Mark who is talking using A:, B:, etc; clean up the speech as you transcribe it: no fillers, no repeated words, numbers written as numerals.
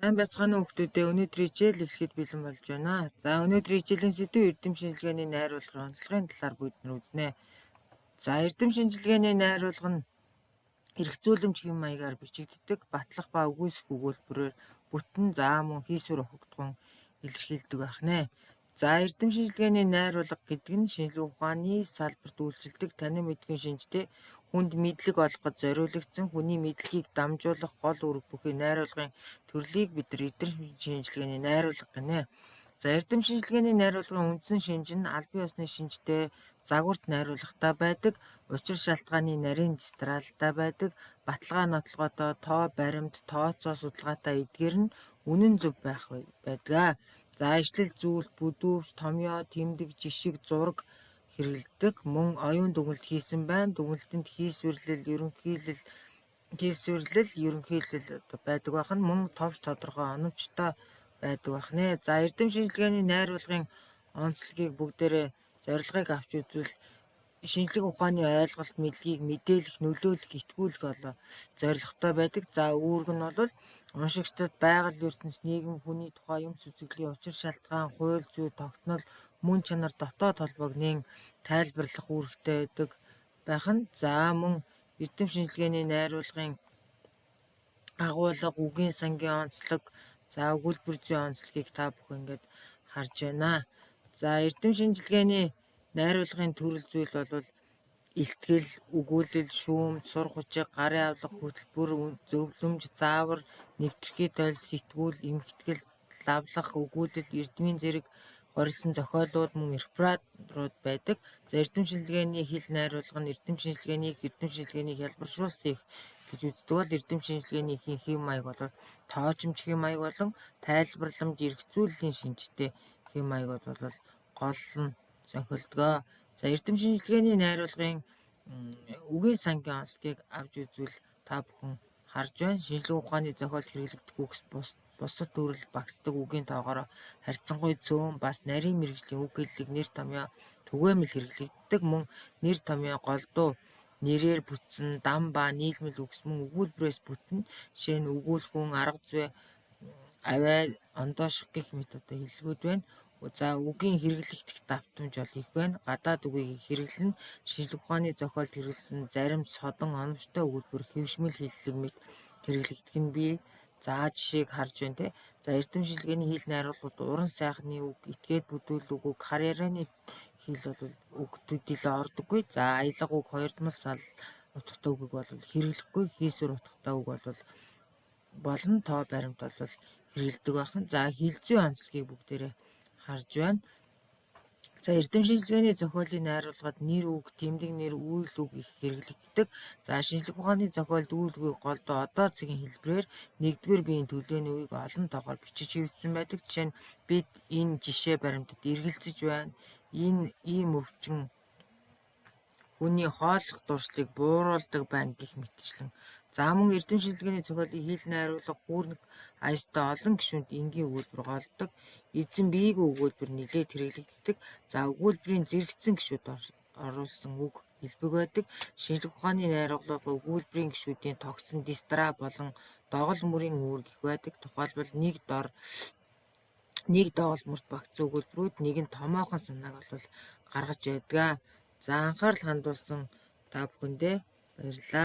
A: Сайн байцгаана уу хүүхдүүдээ. Өнөөдрийн хичээл эхлэхэд бэлэн болж байна. За өнөөдрийн хичээлийн сэдэв эрдэм шинжилгээний найруулгын онцлогын талаар бид нар үзнэ. За эрдэм шинжилгээний найруулга нь эргцүүлэмж хэм маягаар бичигддэг, батлах ба үгүйсэх өгүүлбэрээр бүтэн мөн хийсвэр ухагдган илэрхийлдэг байх нэ. За эрдэм шинжилгээний найруулга гэдэг нь шинжилгээ ухааны салбарт үйлчилдэг танин мэдхийн шинжтэй хүнд мэдлэг олгоход зориулагдсан хүний мэдлэгийг дамжуулах гол үүрэг бүхий найруулгын төрлийг бид нар эрдэм шинжилгээний найруулга гэнэ. За эрдэм шинжилгээний найруулгын үндсэн шинж нь аль бие усны шинжтэй загварт найруулгатай байдаг, учир шалтгааны нарийн дистралтай байдаг, баталгаа нотлоготой, тоо баримт, тооцоо судалгаатай эдгээр нь үнэн зөв байх байдаг. За ишлэл зүйлт, бүдүүвч, томьёо, тэмдэг, жишг, зураг хэрэглэдэг. Мөн оюун дүгнэлт хийсэн байна. Дүгнэлтэнд хийсвэрлэл ерөнхийлөл байдаг байх нь мөн товч тодорхой оновчтой байдаг байх нэ. За эрдэм шинжилгээний найруулгын онцлогийг бүгдээрээ зорилгыг авч үзвэл шинжлэх ухааны ойлголт, мэдлэгийг мэдээлэх, нөлөөлөх, итгүүлэх зорилготой байдаг. За үүрэг нь бол уншигчдад байгаль ертөнц, нийгэм, хүний тухай юм сүзэглийн учир шалтгаан, хууль зүй, тогтнол, мөн чанар, дотоод холбоог нээн тайлбарлах үүрэгтэй байдаг байх нь. За мөн эрдэм шинжилгээний найруулгын агуулга, үгийн сангийн онцлог, за өгүүлбэр зүйн онцлогийг та бүхэн ингээд харж байна. За эрдэм шинжилгээний найруулгын төрөл зүйл бол илтгэл, өгүүлэл, шүүмж, сур хүчиг, гарын авлага, хөтөлбөр, зөвлөмж, заавар, нэвтрхий тойл, сэтгүүл, эмхтгэл, лавлах, өгүүлэл, эрдмийн зэрэг, хоригдсан зохиолууд мөн рефератууд байдаг. За эрдэм шинжилгээний хэл найруулга нь эрдэм шинжилгээний хялбаршуулсан их гэж үздэг бол эрдэм шинжилгээний хэм маяг бол тоочмч хэм маяг болон тайлбарламж, эргцүүллийн шинжтэй хэм маягуд бол гол нь зохилдог. За эрдэм шинжилгээний найруулгын үгийн сангийн онцлогийг авч үзвэл та бүхэн харж байна. Шинжлэх ухааны зохиолд хэрэглэгдэх үгс бусад төрөл багтдаг үгийн тоогоор харьцангуй цөөн бас нарийн мэргэжлийн үг хэллэг нэр томьёо түгээмэл хэрэглэгддэг. Мөн нэр томьёо голдуу нэрээр бүтсэн дам ба нийлмэл үгс мөн өгүүлбэрээс бүтнэ. Жишээ нь өгүүлхүүн, арга зүй, авай, ондооших гэх мэт хэллэгүүд байна. За үгийн хэрэглэгдэх давтамж бол их байна. Гадаад үгийг хэрэглэн шинжлэх ухааны зохиолд хэрэглэсэн зарим содон оновчтой өгүүлбэр хэвшмэл хэллэг мэт хэрэглэгдэх нь бий. За жишээг харж байна те. За эрдэм шинжилгээний хэл найруулгууд уран сайхны үг, этгээд бүдүүлэг үг, хар ярианы хэл бол үг төдийлө ордоггүй. За аялга үг, хоёрдмол сал утгатай үгийг бол хэрэглэхгүй. Хийсвэр утгатай үг болон тоо баримт бол хэрэглэдэг байх нь. За хэл зүйн онцлогийг бүгдээрээ харж байна. За эрдэм шинжилгээний зохиолын найруулгад нэр үг, тэмдэг нэр, үйл үг их хэрэглэгддэг. За шинжлэх ухааны зохиолд үйл үгийг голдуу одоо цагийн хэлбэрээр нэгдүгээр биеийн төлөөний үеийг олон тоогоор бичиж хэвлэсэн байдаг. Жишээ нь бид энэ жишээ баримтад эргэлзэж байна. Энэ ийм өвчин хүний хооллох дуршлыг бууруулдаг байна гэх мэтчлэн. За мөн эрдэм шинжилгээний зохиолын хэл найруулга хүүрнэг аястай олон гишүүнд энгийн өгүүлбэр голдог. Эзэн биеийн өгүүлбэр нэлээд хэрэглэгддэг. За өгүүлбэрийн зэрэгцсэн гишүүд оруулсан үг хэлбэг байдаг. Шинжлэх ухааны найруулга өгүүлбэрийн гишүүдийн тогтсон дистра болон догол мөрийн үүрэг их байдаг. Тухайлбал нэг догол мөрт багтсан өгүүлбэрүүд нэг нь томоохон санааг бол гаргаж байдаг. За анхаарал хандуулсан та бүхэндээ баярлалаа.